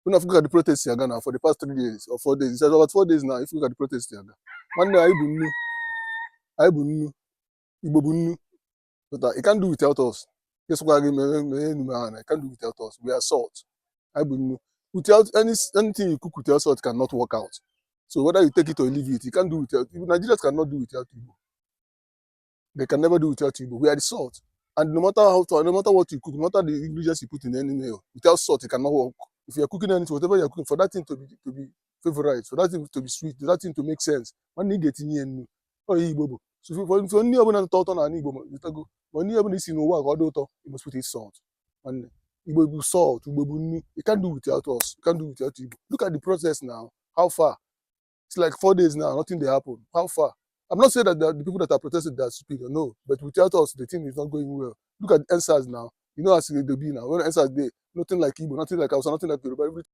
When I look at the protests in Ghana for the past 3 days or 4 days, it's about 4 days now. If you look at the protests in Ghana, one day I bunu, IGBO BU NNU. But it can't do without us. Guess what? I can't do without us. We are salt. IGBO BU NNU. Without anything you cook without salt cannot work out. So whether you take it or leave it, you can't do without. Nigerians cannot do without IGBO. They can never do without IGBO. We are the salt. And no matter what you cook, no matter the ingredients you put in any meal, without salt, it cannot work. If you're cooking anything, whatever you're cooking, for that thing to be favorite, for that thing to be sweet, for that thing to make sense, one need get in here. Oh, IGBO. So if you only have thought on an IGBO, you go. When you have this in work, you must put it salt. And IGBO BU salt, IGBO BU NNU. You can't do without us. You can't do without IGBO. Look at the process now. How far? It's like 4 days now. Nothing they happen. How far? I'm not saying that the people that are protesting are superior. No, but without us, the thing is not going well. Look at NSAS now. You know, as they be now. When NSAS day, nothing like IGBO, nothing like Hausa, nothing like Yoruba.